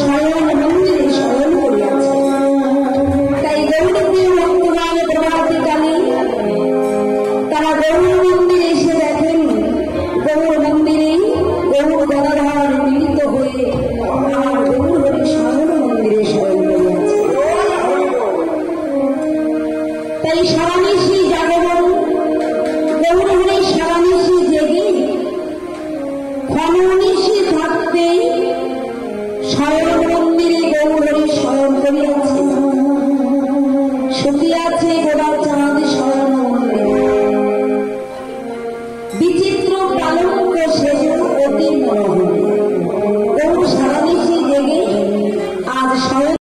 শয়ন মন্দিরে শয়ন করিয়াছে। তাই গৌরীপ্রিয় ভক্তগণ প্রভাতকালে তারা গৌর মন্দিরে এসে দেখেন গৌর মন্দিরে গৌর গদাধর মিলিত হয়ে আমার গৌর হরি শয়ন মন্দিরে শয়ন করিয়াছে। তাই সারানিশি জাগরণ গৌর হরি সারানিশি জেগে ক্ষণনিশি থাকতে শয়ন মন্দিরে গৌর হরি শয়ন করিয়াছে। শুকিয়াছে গোড়া চাঁদ শয়ন মন্দিরে, বিচিত্র পালঙ্ক সেজ অতি মনোহর। গৌর সারানিশি জেগে আজ শয়ন